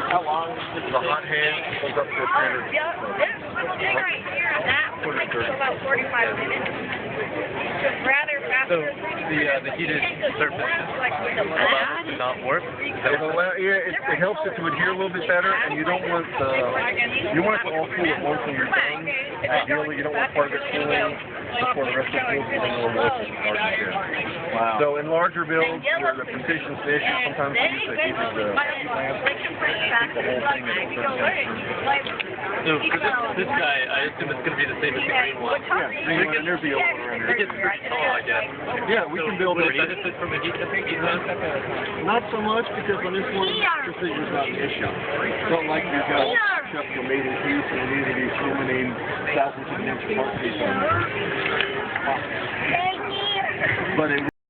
How long? The hot hand goes up to a standard. Yeah, this thing right here, that will take about 45 minutes. Just rather So faster. the heated surface does not work. It helps it to adhere a little bit better, and you don't want you want it to all cool at once when you're done. Ideally, you don't want part of it cooling before the rest of it cools, because then you'll overlook it. Wow. So in larger builds where the precision's the issue, sometimes we use the heat lamp, keep the whole thing at a certain temperature. So for this guy, I assume it's going to be the same as the green one. Yeah, and there's the old one It gets pretty tall, I guess. Yeah, we can build Would it. it benefit from a heat lamp? Not so much, because on this one, precision's not an issue. It's not like you've got stuff for made in piece and you need to be so many thousands of inch part piece on there. But it